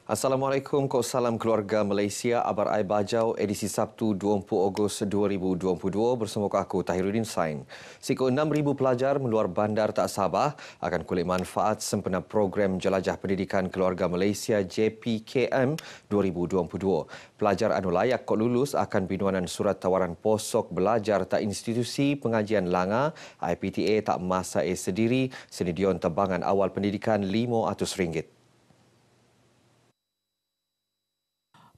Assalamualaikum, salam keluarga Malaysia, Abar Ai Bajau, edisi Sabtu 20 Ogos 2022 bersama aku Tahiruddin Sain. Sikut 6,000 pelajar meluar bandar tak Sabah akan kulik manfaat sempena program Jelajah Pendidikan Keluarga Malaysia JPKM 2022. Pelajar anu layak kok lulus akan binuanan surat tawaran posok belajar tak institusi pengajian Langa, IPTA tak masa sendiri, senedion tembangan awal pendidikan RM500.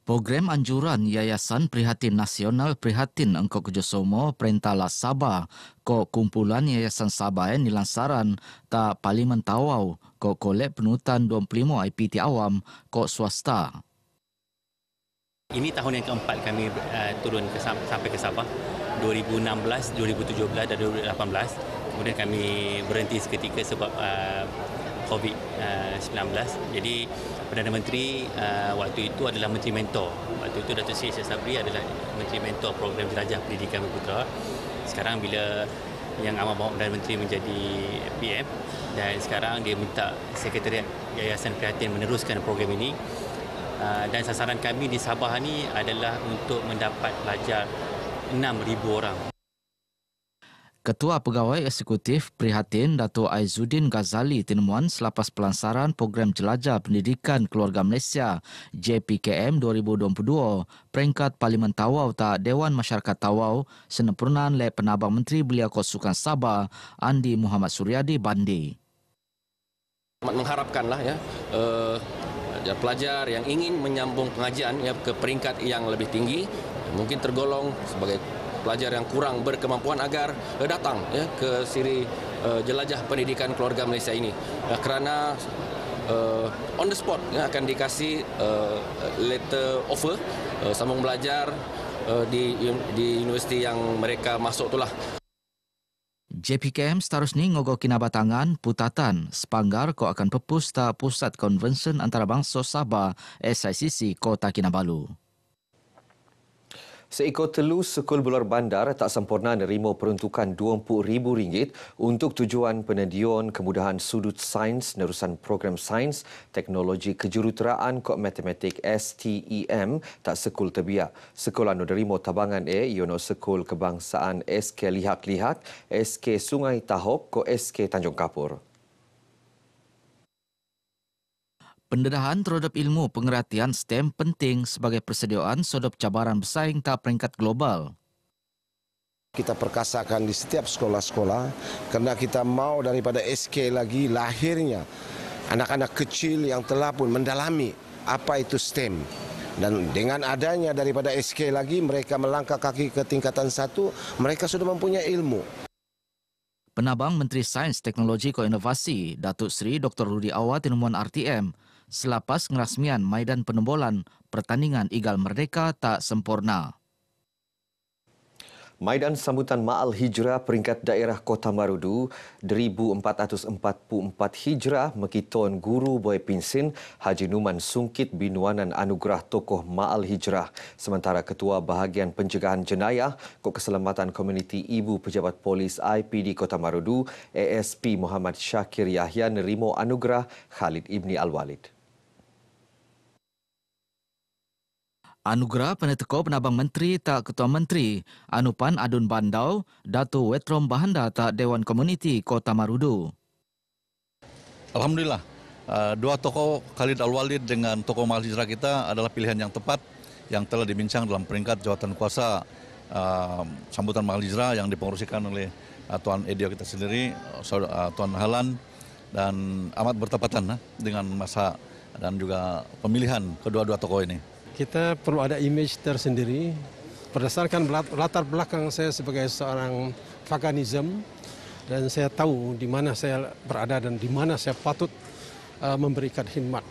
Program anjuran Yayasan Prihatin Nasional Prihatin Engkau Kerjasama Perintah Sabah ko kumpulan Yayasan Sabah nilansaran ta Parlimen Tawau ko kolek penutan 25 IPT awam ko swasta. Ini tahun yang keempat kami turun sampai ke Sabah, 2016, 2017 dan 2018. Kemudian kami berhenti seketika sebab COVID-19. Jadi Perdana Menteri waktu itu adalah Menteri Mentor. Waktu itu Datuk Seri Syed Sabri adalah Menteri Mentor program Jelajah Pendidikan Berputra. Sekarang bila Yang Amat Berhormat Perdana Menteri menjadi PM dan sekarang dia minta Sekretariat Yayasan Prihatin meneruskan program ini. Dan sasaran kami di Sabah ni adalah untuk mendapat pelajar 6,000 orang. Ketua Pegawai Eksekutif Prihatin Dato' Aizuddin Ghazali tinemuan selepas pelansaran program Jelajah Pendidikan Keluarga Malaysia JPKM 2022 peringkat Parlimen Tawau tak Dewan Masyarakat Tawau senempurnaan oleh Penabang Menteri Belia Kesukan Sabah Andi Muhammad Suryadi Bandi. Mengharapkanlah pelajar yang ingin menyambung pengajian ke peringkat yang lebih tinggi, mungkin tergolong sebagai pelajar yang kurang berkemampuan agar datang ke siri Jelajah Pendidikan Keluarga Malaysia ini. Kerana on the spot akan dikasih letter offer sambung belajar di universiti yang mereka masuk itulah. JPKM seterusnya ngogo kinabatangan putatan sepanggar ko akan pepus ta Pusat Konvensyen Antarabangsa Sabah SICC Kota Kinabalu. Seekor telus sekul bular bandar tak sempurna nerima peruntukan RM20,000 untuk tujuan penedion kemudahan sudut sains nerusan program sains teknologi kejuruteraan kod matematik STEM tak sekul terbiak. Sekul anu nerima tabangan ialah Sekul Kebangsaan SK Lihak-Lihak, SK Sungai Tahop kod SK Tanjung Kapur. Pendedahan terhadap ilmu pengertian STEM penting sebagai persediaan sodop cabaran bersaing tak peringkat global. Kita perkasakan di setiap sekolah-sekolah kerana kita mau daripada SK lagi lahirnya anak-anak kecil yang telah pun mendalami apa itu STEM. Dan dengan adanya daripada SK lagi mereka melangkah kaki ke tingkatan 1, mereka sudah mempunyai ilmu. Penabang Menteri Sains, Teknologi dan Inovasi Datuk Seri Dr. Rudi Awad tinemuan RTM selepas ngerasmian maidan penembolan pertandingan Igal Merdeka tak sempurna. Maidan sambutan Ma'al Hijrah peringkat daerah Kota Marudu 1444 Hijrah mekiton Guru Boy Pinsin Haji Numan Sungkit binuanan anugerah tokoh Ma'al Hijrah. Sementara Ketua Bahagian Pencegahan Jenayah Kod Keselamatan Komuniti Ibu Pejabat Polis IPD Kota Marudu ASP Muhammad Syakir Yahya nerima anugerah Khalid Ibni Al-Walid. Anugerah peneteko Penabang Menteri tak Ketua Menteri Anupan Adun Bandau Dato' Wetrom Bahanda tak Dewan Komuniti Kota Marudu. Alhamdulillah, dua tokoh Khalid Al-Walid dengan tokoh Ma'al Hijrah kita adalah pilihan yang tepat yang telah dibincang dalam peringkat jawatan kuasa sambutan Ma'al Hijrah yang dipengerusikan oleh Tuan Edio kita sendiri, Tuan Halan, dan amat bertepatan dengan masa dan juga pemilihan kedua-dua tokoh ini. Kita perlu ada image tersendiri berdasarkan latar belakang saya sebagai seorang veganism dan saya tahu di mana saya berada dan di mana saya patut memberikan khidmat.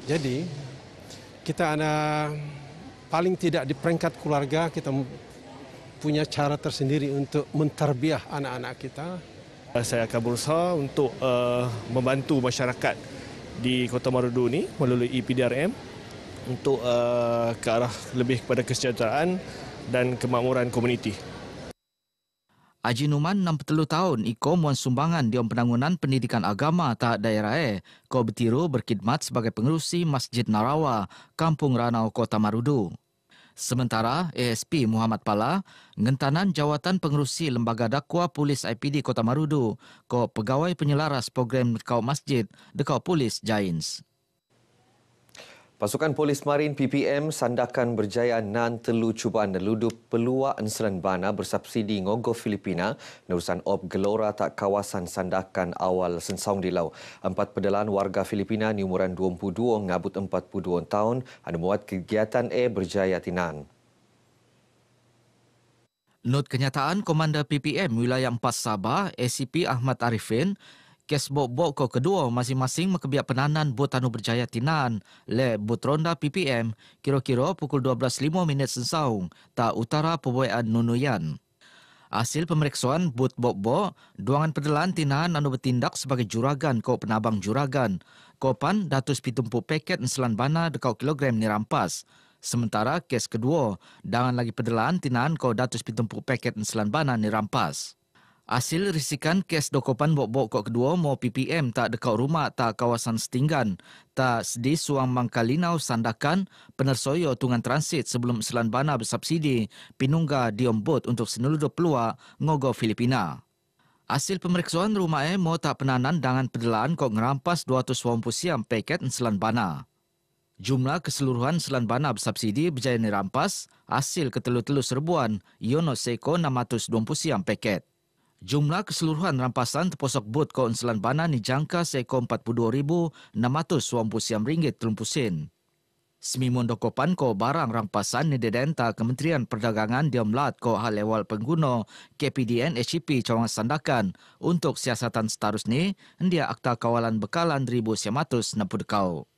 Jadi kita ada paling tidak di peringkat keluarga kita punya cara tersendiri untuk mentarbiah anak-anak kita. Saya akan berusaha untuk membantu masyarakat di Kota Marudu ini melalui EPDRM untuk ke arah lebih kepada kesejahteraan dan kemakmuran komuniti. Haji Numan 63 tahun iko muan sumbangan di penangunan pendidikan agama tak daerah ko bertiru berkhidmat sebagai pengerusi Masjid Narawa, Kampung Ranau, Kota Marudu. Sementara ASP Muhammad Pala ngentanan jawatan pengerusi Lembaga Dakwa Polis IPD Kota Marudu ko pegawai penyelaras program dekau masjid dekau polis Giants. Pasukan Polis Marin PPM Sandakan berjaya nan telu cubaan neludup peluang Selan Bana bersubsidi ngogo Filipina nerusan op gelora tak kawasan Sandakan awal Sensaung Dilau. 4 pedalan warga Filipina ni umuran 22 ngabut 42 tahun anu muat kegiatan berjaya tinan. Not kenyataan Komander PPM Wilayah 4 Sabah ACP Ahmad Arifin kes bok-bok ko kedua masing-masing mekebiak penanan bot anu berjaya tinan le bot ronda PPM kira-kira pukul 12.05 Sensaung tak utara Peboyan Nunuyan. Hasil pemeriksaan bot bok-bok, duangan pedelan tinan anu bertindak sebagai juragan ko penabang juragan. Kopan datus pitumpuk paket Selan Bana dekau kilogram ni rampas. Sementara kes kedua, dangan lagi pedelan tinan ko datus pitumpuk paket Selan Bana ni rampas. Hasil risikan kes dokopan bok-bok kok kedua mau PPM tak dekat rumah tak kawasan Setinggan, tak sedi Suang Mangkalinau Sandakan, penersoyo tungan transit sebelum Selan Bana bersubsidi, pinungga diombot untuk seneludup peluang ngogo Filipina. Hasil pemeriksaan rumah mau tak penanan dangan pedelaan kok ngerampas 280 siam paket Selan Bana. Jumlah keseluruhan Selan Bana bersubsidi berjaya dirampas, hasil ketelu-telu serbuan, iono seko 620 siam paket. Jumlah keseluruhan rampasan terposok bot ko Selan Bana ni jangka seko 42,690 siam ringgit 30 sen. Semimun dokopan ko barang rampasan ni dedenta Kementerian Perdagangan diomlat ko hal ewal pengguna KPDN HCP Cawang Sandakan untuk siasatan seterus ni hendia akta kawalan bekalan 1,160 dekau.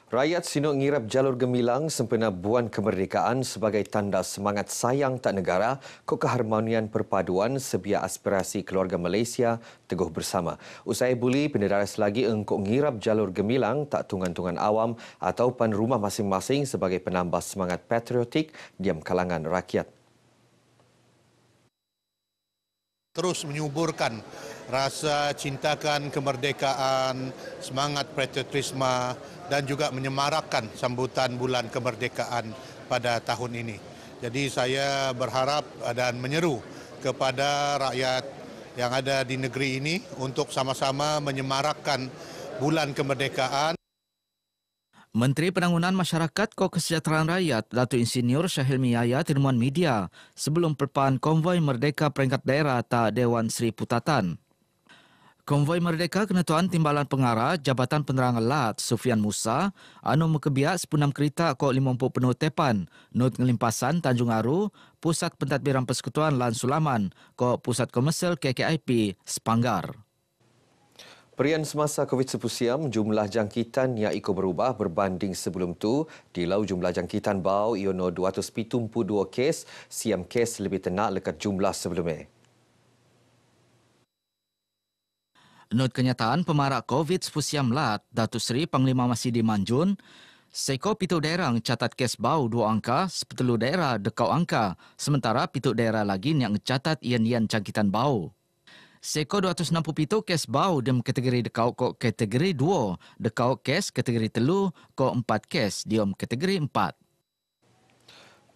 Rakyat Sinok ngirap jalur gemilang sempena Buan Kemerdekaan sebagai tanda semangat sayang tak negara ke keharmonian perpaduan sebiar aspirasi keluarga Malaysia teguh bersama. Usai buli pendedaras lagi engkau ngirap jalur gemilang tak tungan-tungan awam atau pan rumah masing-masing sebagai penambah semangat patriotik diam kalangan rakyat. Terus menyuburkan rasa cintakan kemerdekaan, semangat patriotisme dan juga menyemarakkan sambutan bulan kemerdekaan pada tahun ini. Jadi saya berharap dan menyeru kepada rakyat yang ada di negeri ini untuk sama-sama menyemarakkan bulan kemerdekaan. Menteri Penanganan Masyarakat ko Kesejahteraan Rakyat Datuk Insinyur Syahilmi Yahya timuan media sebelum perpaan konvoi Merdeka peringkat daerah tak Dewan Seri Putatan. Konvoi Merdeka Kenetuan Timbalan Pengarah Jabatan Penerangan Lat Sufian Musa anu mekebiak sepunam kereta ko 50 penuh tepan Nut Ngelimpasan Tanjung Aru Pusat Pentadbiran Persekutuan Lan Sulaman ko Pusat Komersial KKIP Sepanggar. Perian semasa COVID-19 siam, jumlah jangkitan yang ikut berubah berbanding sebelum tu. Di lau jumlah jangkitan bau iono 272 kes, siam kes lebih tenak lekat jumlah sebelumnya. Not kenyataan pemarak COVID-19 siam lat, Datuk Seri Panglima Masidi Manjun, seko pituk daerah catat kes bau 2 angka, sepetelu daerah dekau angka, sementara pituk daerah lagi yang catat ian-ian jangkitan bau. Seko 267 kes bau dalam kategori dekau ko kategori 2, dekau kes kategori 3 ko 4 kes diom kategori 4.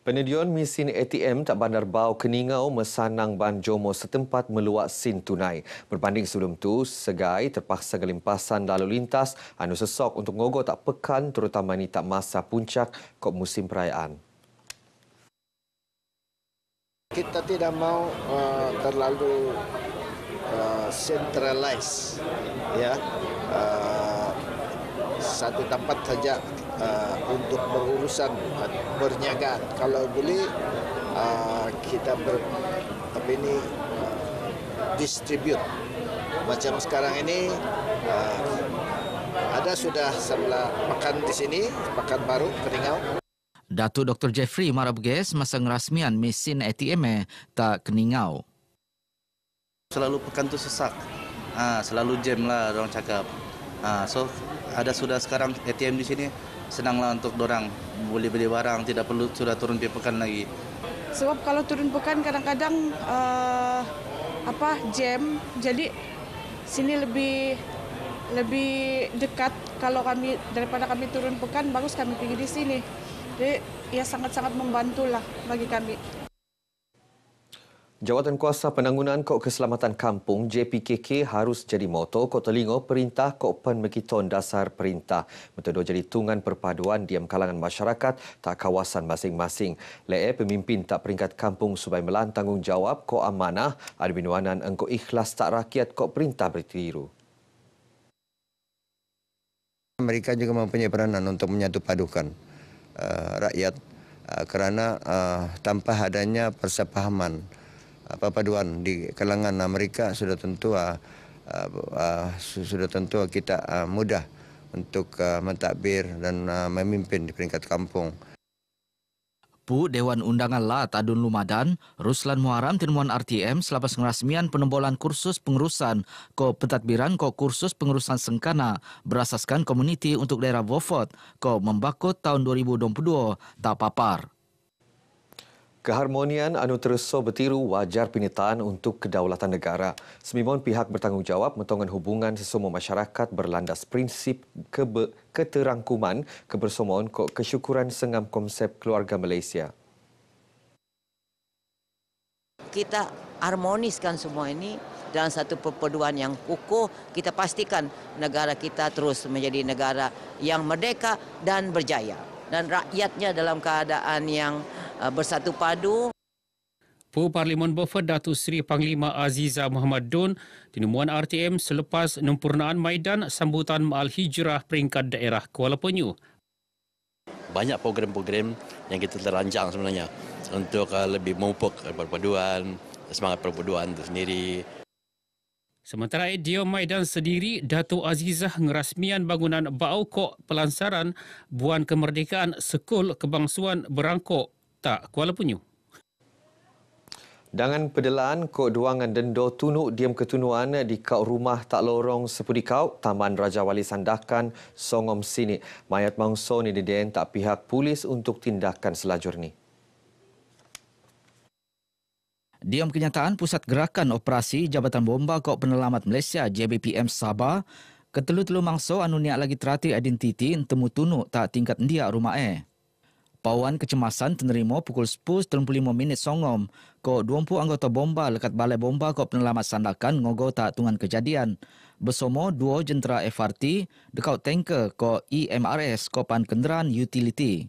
Penedion mesin ATM tak bandar bau Keningau mesanang Ban Jomo setempat meluak sin tunai. Berbanding sebelum tu, segai terpaksa gelimpasan lalu lintas anu sesok untuk ngogo tak pekan terutama ni tak masa puncak kok musim perayaan. Kita tidak mau terlalu centralize, ya, satu tempat saja untuk berurusan berniaga. Kalau boleh kita distribute. Macam sekarang ini ada sudah sebelah pekan di sini, pekan baru Keningau. Datuk Dr. Jeffrey Marabges masa ngerasmian mesin ATM tak Keningau. Selalu pekan tu sesak, selalu jam lah orang cakap. So ada sudah sekarang ATM di sini, senanglah untuk dorang boleh beli barang, tidak perlu sudah turun di pekan lagi. Sebab kalau turun pekan kadang-kadang jam, jadi sini lebih dekat kalau kami daripada kami turun pekan, bagus kami pergi di sini. Jadi ya sangat-sangat membantulah bagi kami. Jawatan Kuasa Penanggunaan Kod Keselamatan Kampung JPKK harus jadi motor kod telingo perintah kod penmekiton dasar perintah. Metode jadi tungan perpaduan diam kalangan masyarakat tak kawasan masing-masing. Le'e pemimpin tak peringkat kampung supaya melan tanggungjawab kod amanah ada binuanan engkau ikhlas tak rakyat kod perintah bertiru. Mereka juga mempunyai peranan untuk menyatu padukan rakyat kerana tanpa adanya persepahaman perpaduan di kalangan mereka sudah tentu kita mudah untuk mentadbir dan memimpin di peringkat kampung. Pu Dewan Undangan La Tadun Lumadan, Ruslan Muharam Tinuan RTM selepas ngerasmian penembolan kursus pengurusan pentadbiran kursus pengurusan sengkana berasaskan komuniti untuk daerah Beaufort membakut tahun 2022 tak papar. Keharmonian anu terus bertiru wajar pinyataan untuk kedaulatan negara. Semimon pihak bertanggungjawab mentongan hubungan sesama masyarakat berlandas prinsip keterangkuman, kebersamaan kesyukuran sengam konsep keluarga Malaysia. Kita harmoniskan semua ini dalam satu perpaduan yang kukuh. Kita pastikan negara kita terus menjadi negara yang merdeka dan berjaya. Dan rakyatnya dalam keadaan yang bersatu padu. Pu Parlimen Beaufort Datuk Seri Panglima Aziza Muhammad Dun tinemuan RTM selepas penyempurnaan maidan sambutan Ma'al Hijrah peringkat daerah Kuala Penyu. Banyak program-program yang kita terancang sebenarnya untuk lebih memupuk perpaduan, semangat perpaduan itu sendiri. Sementara dia maidan sendiri, Datuk Azizah ngerasmian bangunan Bau Kok Pelansaran Buan Kemerdekaan Sekul Kebangsuan Berangkok tak Kuala Penyu. Dengan pedelaan kod duangan dendo tunuk diam ketunuan di kau rumah tak lorong Sepudikau, Taman Raja Wali Sandakan, Songom Sini. Mayat mangsa ni diden tak pihak polis untuk tindakan selajur ni. Diam kenyataan Pusat Gerakan Operasi Jabatan Bomba Kod Penyelamat Malaysia JBPM Sabah, ketelu-telu mangsa anu niat lagi terhati identiti temu tunuk tak tingkat ndiak rumah Pawan kecemasan menerima pukul 10.35 Songom kod 20 anggota bomba lekat Balai Bomba Kod Penyelamat Sandakan ngogo tak tungan kejadian. Bersama 2 jentera FRT dekat tanker kod EMRS Kopan Kenderaan Utility.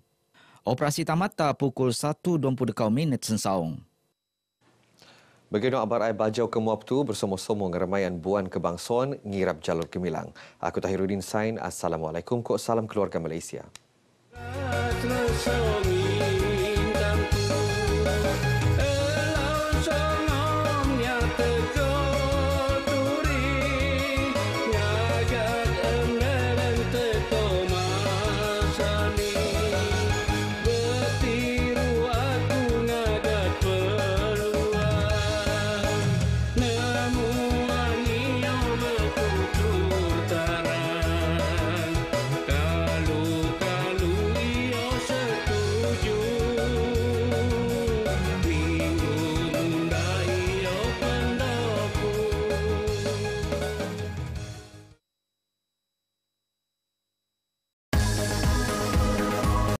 Operasi tamat tak pukul 1.20 sensaung. Bagian abar ai bajau ke Muabtu bersama-sama ngeramaian Buan Kebangsaan ngirap jalur gemilang. Aku Tahiruddin Sain. Assalamualaikum. Salam keluarga Malaysia.